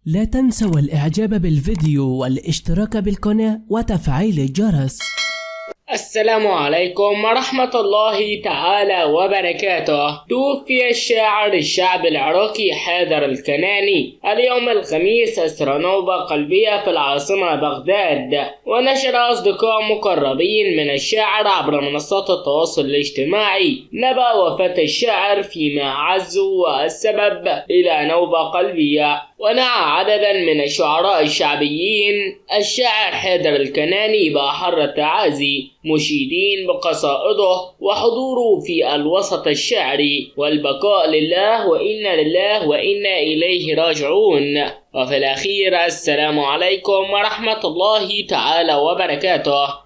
لا تنسوا الإعجاب بالفيديو والاشتراك بالقناة وتفعيل الجرس. السلام عليكم ورحمة الله تعالى وبركاته. توفي الشاعر الشعب العراقي حيدر الكناني اليوم الخميس أثر نوبة قلبية في العاصمة بغداد. ونشر أصدقاء مقربين من الشاعر عبر منصات التواصل الاجتماعي نبأ وفاة الشاعر فيما عزوا السبب إلى نوبة قلبية. ونعى عددا من الشعراء الشعبيين الشاعر حيدر الكناني بأحر التعازي، مشيدين بقصائده وحضوره في الوسط الشعري، والبقاء لله وإنا لله وإنا إليه راجعون. وفي الأخير السلام عليكم ورحمة الله تعالى وبركاته.